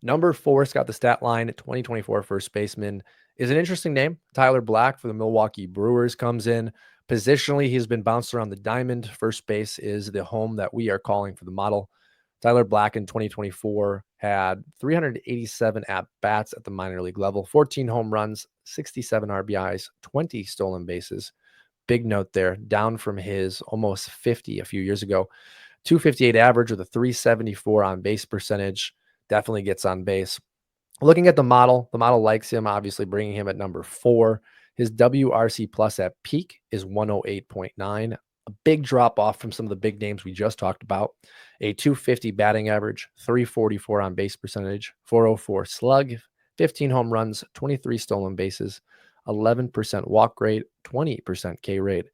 Number 4's got the stat line. 2024 first baseman is an interesting name. Tyler Black for the Milwaukee Brewers comes in. Positionally, he's been bounced around the diamond. First base is the home that we are calling for the model. Tyler Black in 2024 had 387 at-bats at the minor league level, 14 home runs, 67 RBIs, 20 stolen bases. Big note there, down from his almost 50 a few years ago. 258 average with a 374 on base percentage. Definitely gets on base. Looking at the model likes him, obviously bringing him at number 4. His WRC plus at peak is 108.9. A big drop off from some of the big names we just talked about. A 250 batting average, 344 on base percentage, 404 slug, 15 home runs, 23 stolen bases, 11% walk rate, 20% K rate.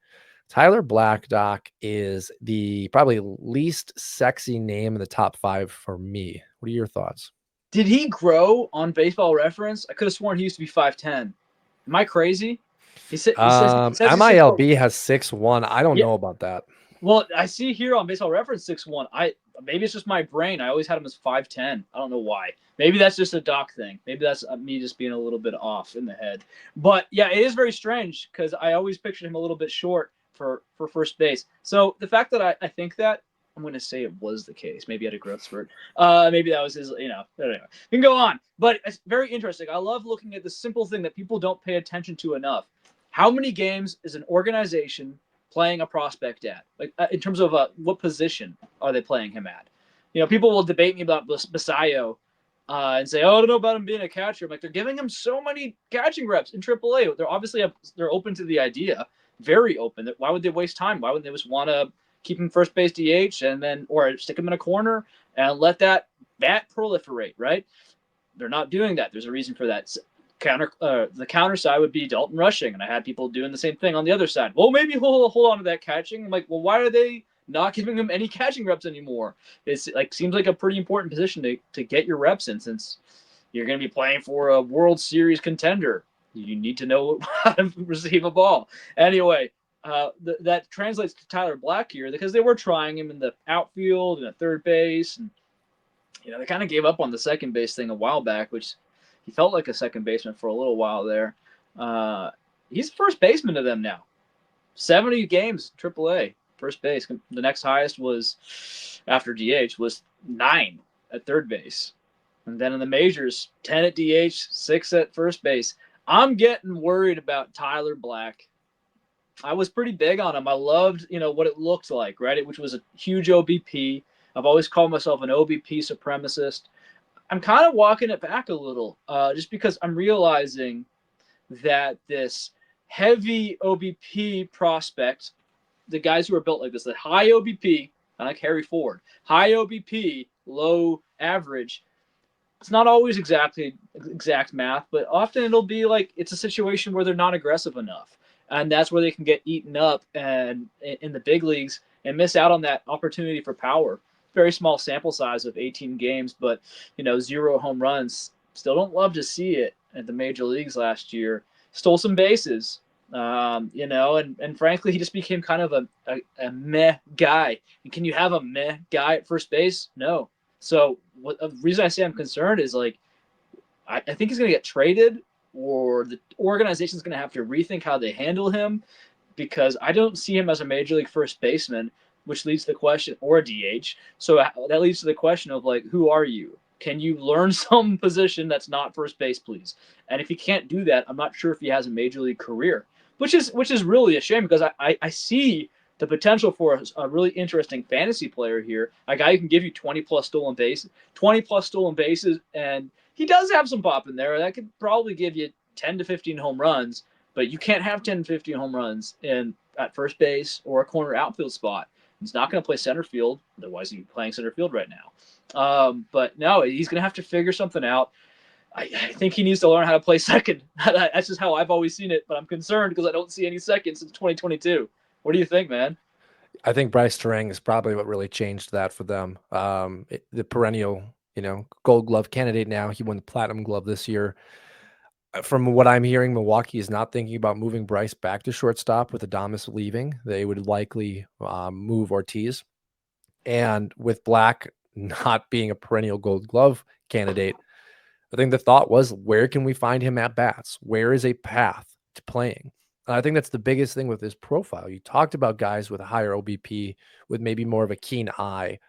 Tyler Black, Doc, is the probably least sexy name in the top 5 for me. What are your thoughts? Did he grow on Baseball Reference? I could have sworn he used to be 5'10". Am I crazy? He says he's 6'4". MILB has 6'1". I don't Yeah. know about that. Well, I see here on Baseball Reference 6'1". Maybe it's just my brain. I always had him as 5'10". I don't know why. Maybe that's just a doc thing. Maybe that's me just being a little bit off in the head. But yeah, it is very strange because I always pictured him a little bit short for first base. So the fact that I think that, I'm going to say it was the case. Maybe he had a growth spurt. Maybe that was his, anyway. We can go on. But it's very interesting. I love looking at the simple thing that people don't pay attention to enough. How many games is an organization playing a prospect at? Like in terms of what position are they playing him at? You know, people will debate me about Basayo and say, "Oh, I don't know about him being a catcher." I'm like, they're giving him so many catching reps in AAA. They're obviously they're open to the idea, very open. Why would they waste time? Why wouldn't they just want to keep him first base DH and then or stick him in a corner and let that bat proliferate? Right? They're not doing that. There's a reason for that. The counter side would be Dalton rushing, and I had people doing the same thing on the other side. Well, maybe he'll hold on to that catching. I'm like, well, why are they not giving him any catching reps anymore? It's like seems like a pretty important position to get your reps in, since you're going to be playing for a World Series contender. You need to know how to receive a ball. Anyway, that translates to Tyler Black here because they were trying him in the outfield and at third base, and they kind of gave up on the second base thing a while back, which he felt like a second baseman for a little while there. He's first baseman to them now. 70 games, AAA, first base. The next highest was, after DH, was 9 at third base. And then in the majors, 10 at DH, 6 at first base. I'm getting worried about Tyler Black. I was pretty big on him. I loved, what it looked like, right? Which was a huge OBP. I've always called myself an OBP supremacist. I'm kind of walking it back a little, just because I'm realizing that this heavy OBP prospect, the guys who are built like this, the high OBP, like Harry Ford, high OBP, low average, it's not always exact math, but often it'll be like it's a situation where they're not aggressive enough. And that's where they can get eaten up and in the big leagues and miss out on that opportunity for power. Very small sample size of 18 games, but 0 home runs. Still don't love to see it at the major leagues last year. Stole some bases, and frankly, he just became kind of a meh guy. And can you have a meh guy at first base? No. So the reason I say I'm concerned is like I think he's going to get traded, or the organization's going to have to rethink how they handle him, because I don't see him as a major league first baseman, which leads to the question, or a DH. So that leads to the question of like, who are you? Can you learn some position that's not first base, please? And if he can't do that, I'm not sure if he has a major league career, which is really a shame, because I see the potential for a really interesting fantasy player here, a guy who can give you 20 plus stolen bases, and he does have some pop in there. That could probably give you 10 to 15 home runs, but you can't have 10 to 15 home runs at first base or a corner outfield spot. He's not going to play center field. Otherwise, he'd be playing center field right now. But no, he's going to have to figure something out. I think he needs to learn how to play second. That's just how I've always seen it, but I'm concerned because I don't see any second since 2022. What do you think, man? I think Bryce Terang is probably what really changed that for them. The perennial, Gold Glove candidate now. He won the Platinum Glove this year. From what I'm hearing, Milwaukee is not thinking about moving Bryce back to shortstop with Adames leaving. They would likely move Ortiz. And with Black not being a perennial Gold Glove candidate, I think the thought was, where can we find him at bats? Where is a path to playing? And I think that's the biggest thing with his profile. You talked about guys with a higher OBP, with maybe more of a keen eye.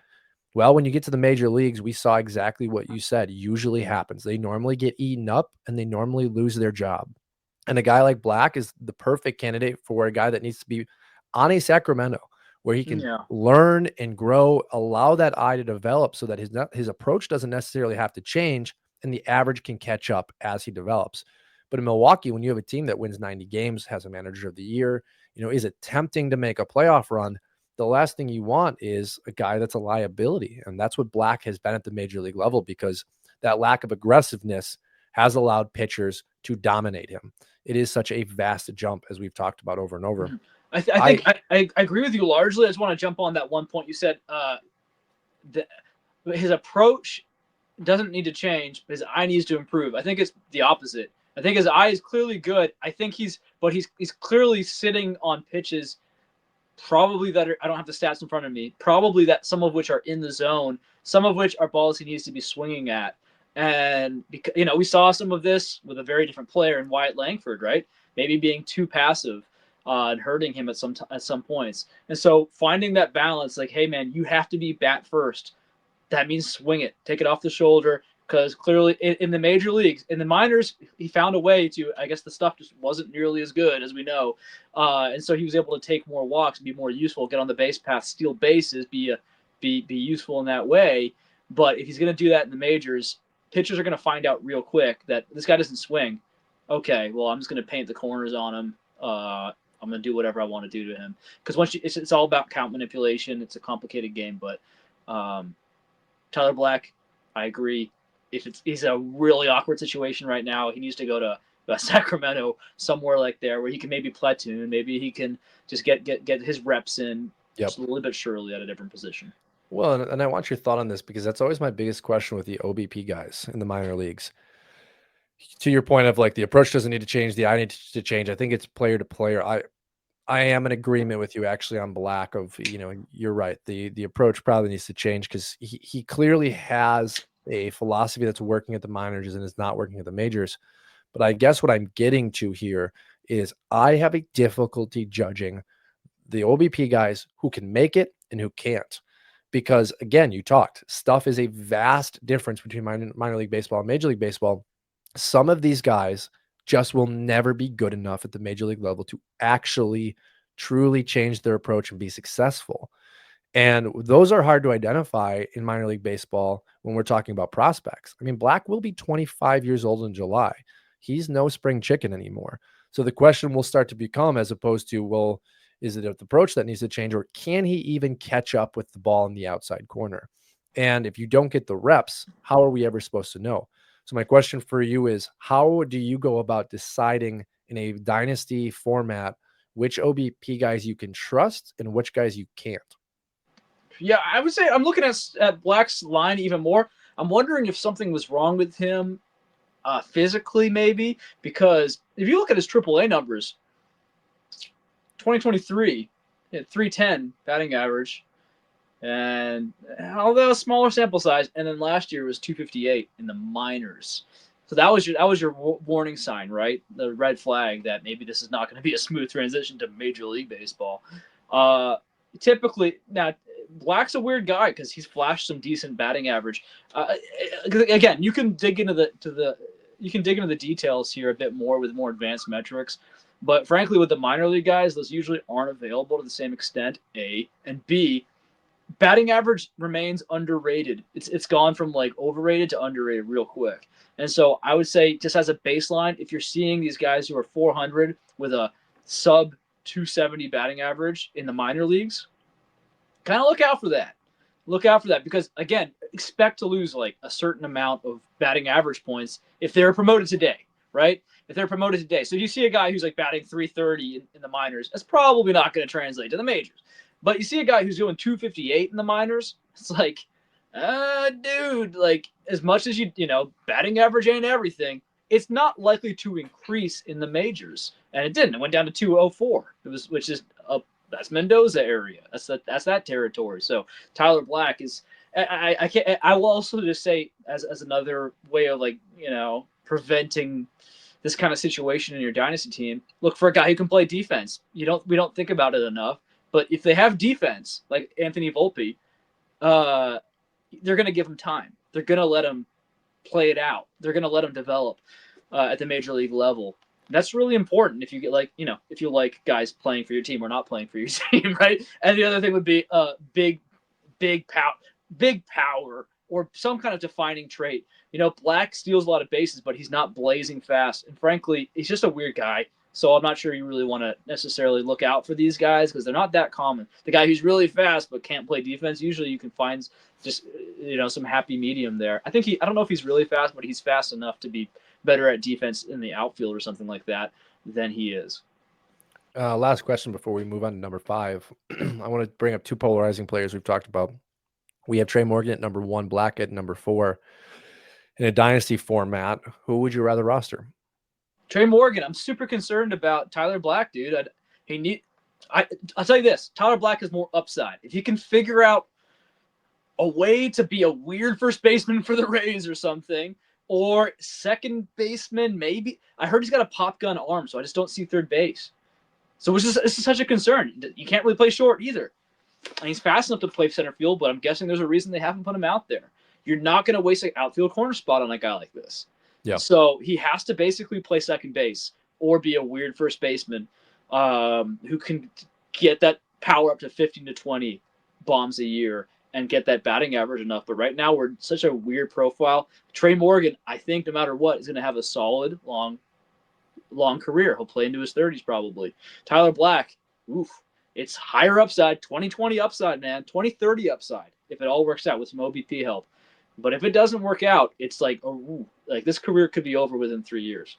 Well, when you get to the major leagues, we saw exactly what you said usually happens. They normally get eaten up and they normally lose their job. And a guy like Black is the perfect candidate for a guy that needs to be on a Sacramento where he can Yeah. learn and grow, allow that eye to develop so that his approach doesn't necessarily have to change and the average can catch up as he develops. But in Milwaukee, when you have a team that wins 90 games, has a manager of the year, is attempting to make a playoff run, the last thing you want is a guy that's a liability. And that's what Black has been at the major league level, because that lack of aggressiveness has allowed pitchers to dominate him. It is such a vast jump, as we've talked about over and over. Mhm. I think I agree with you largely. I just want to jump on that one point you said. His approach doesn't need to change. His eye needs to improve. I think it's the opposite. I think his eye is clearly good. I think he's clearly sitting on pitches, probably that are, I don't have the stats in front of me, probably that some of which are in the zone, some of which are balls he needs to be swinging at. And because, we saw some of this with a very different player in Wyatt Langford, right? Maybe being too passive and hurting him at some points. And so finding that balance, like, hey man, you have to be bat first. That means swing it, take it off the shoulder, because clearly in the major leagues, in the minors, he found a way to, I guess the stuff just wasn't nearly as good as we know. And so he was able to take more walks, be more useful, get on the base path, steal bases, be useful in that way. But if he's going to do that in the majors, pitchers are going to find out real quick that this guy doesn't swing. Okay, well, I'm just going to paint the corners on him. I'm going to do whatever I want to do to him. Because it's all about count manipulation. It's a complicated game, but Tyler Black, I agree. If he's a really awkward situation right now, he needs to go to Sacramento, somewhere like there where he can maybe platoon, maybe he can just get his reps in slowly but surely at a different position. Well, and I want your thought on this, because that's always my biggest question with the OBP guys in the minor leagues. To your point of, like, the approach doesn't need to change, the eye needs to change. I think it's player to player. I am in agreement with you actually on Black of, you're right. The approach probably needs to change, because he clearly has a philosophy that's working at the minors and is not working at the majors. But I guess what I'm getting to here is I have a difficulty judging the OBP guys who can make it and who can't. Because again, you talked, stuff is a vast difference between minor league baseball and major league baseball. Some of these guys just will never be good enough at the major league level to actually truly change their approach and be successful. And those are hard to identify in minor league baseball when we're talking about prospects. I mean, Black will be 25 years old in July. He's no spring chicken anymore. So the question will start to become, as opposed to, well, is it an approach that needs to change, or can he even catch up with the ball in the outside corner? And if you don't get the reps, how are we ever supposed to know? So my question for you is, how do you go about deciding in a dynasty format which OBP guys you can trust and which guys you can't? Yeah, I would say I'm looking at Black's line even more. I'm wondering if something was wrong with him physically, maybe, because if you look at his AAA numbers, 2023, he had 310 batting average, and although a smaller sample size, and then last year was 258 in the minors. So that was your warning sign, right? The red flag that maybe this is not going to be a smooth transition to Major League Baseball. Typically, now Black's a weird guy because he's flashed some decent batting average. Again, you can dig into the details here a bit more with more advanced metrics. But frankly, with the minor league guys, those usually aren't available to the same extent, A. And B, batting average remains underrated. It's gone from like overrated to underrated real quick. And so I would say, just as a baseline, if you're seeing these guys who are 400 with a sub 270 batting average in the minor leagues, kind of look out for that. Look out for that, because again, expect to lose like a certain amount of batting average points if they're promoted today, right? If they're promoted today. So you see a guy who's like batting 330 in the minors, that's probably not going to translate to the majors. But you see a guy who's doing 258 in the minors, it's like, dude, like, as much as batting average ain't everything, it's not likely to increase in the majors. And it didn't. It went down to 204. Which is that's Mendoza area. That's that territory. So Tyler Black is, I can't. I will also just say as another way of like preventing this kind of situation in your dynasty team, look for a guy who can play defense. We don't think about it enough, but if they have defense like Anthony Volpe, they're going to give him time. They're going to let him play it out. They're going to let him develop at the major league level. That's really important if you get if you like guys playing for your team or not playing for your team, right? And the other thing would be big power or some kind of defining trait. Black steals a lot of bases, but he's not blazing fast. And frankly, he's just a weird guy. So I'm not sure you really want to necessarily look out for these guys because they're not that common. The guy who's really fast but can't play defense, usually you can find just some happy medium there. I don't know if he's really fast, but he's fast enough to be better at defense in the outfield or something like that than he is. Last question before we move on to number 5. I want to bring up 2 polarizing players we've talked about. We have Tre Morgan at number 1, Black at number 4. In a dynasty format, who would you rather roster? Tre Morgan. I'm super concerned about Tyler Black, dude. I'll tell you this: Tyler Black has more upside. If he can figure out a way to be a weird first baseman for the Rays or something, or second baseman, maybe. I heard he's got a pop gun arm, so I just don't see third base. So this is such a concern. You can't really play short either. And he's fast enough to play center field, but I'm guessing there's a reason they haven't put him out there. You're not going to waste an outfield corner spot on a guy like this. Yeah. So he has to basically play second base or be a weird first baseman who can get that power up to 15 to 20 bombs a year and get that batting average enough. But right now we're such a weird profile. Tre Morgan, I think no matter what, is going to have a solid, long career. He'll play into his 30s probably. Tyler Black, it's higher upside, 20-20 upside, man, 20-30 upside if it all works out with some OBP help. But if it doesn't work out, it's like, this career could be over within 3 years.